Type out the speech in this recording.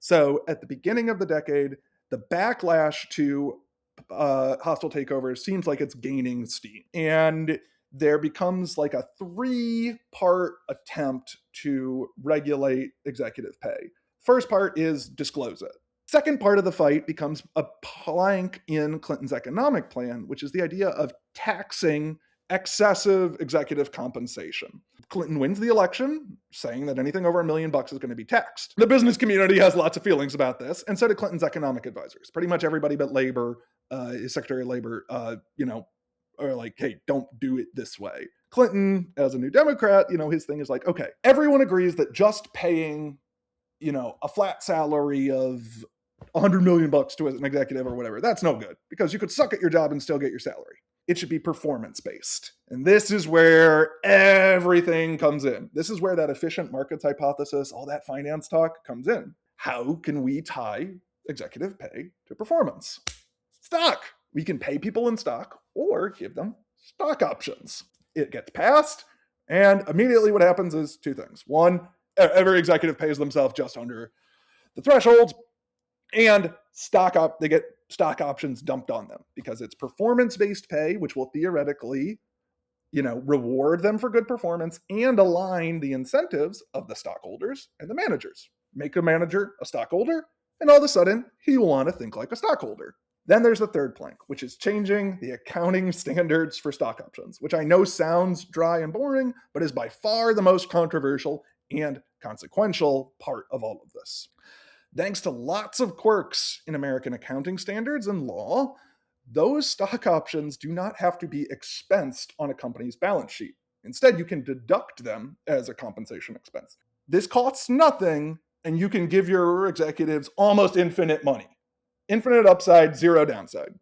So at the beginning of the decade, the backlash to hostile takeovers seems like it's gaining steam. And there becomes like a 3-part attempt to regulate executive pay. First part is disclose it. Second part of the fight becomes a plank in Clinton's economic plan, which is the idea of taxing excessive executive compensation. Clinton wins the election, saying that anything over $1 million is going to be taxed. The business community has lots of feelings about this, and so do Clinton's economic advisors. Pretty much everybody but Labor, his Secretary of Labor, are like, hey, don't do it this way. Clinton, as a New Democrat, his thing is like, okay, everyone agrees that just paying, a flat salary of $100 million to an executive or whatever, that's no good, because you could suck at your job and still get your salary. It should be performance-based. And this is where everything comes in. This is where that efficient markets hypothesis, all that finance talk comes in. How can we tie executive pay to performance? Stock. We can pay people in stock or give them stock options. It gets passed, and immediately what happens is 2 things. One, every executive pays themselves just under the threshold, and they get stock options dumped on them because it's performance-based pay, which will theoretically, reward them for good performance and align the incentives of the stockholders and the managers. Make a manager a stockholder, and all of a sudden, he will want to think like a stockholder. Then there's the third plank, which is changing the accounting standards for stock options, which I know sounds dry and boring, but is by far the most controversial and consequential part of all of this. Thanks to lots of quirks in American accounting standards and law, those stock options do not have to be expensed on a company's balance sheet. Instead, you can deduct them as a compensation expense. This costs nothing, and you can give your executives almost infinite money. Infinite upside, 0 downside.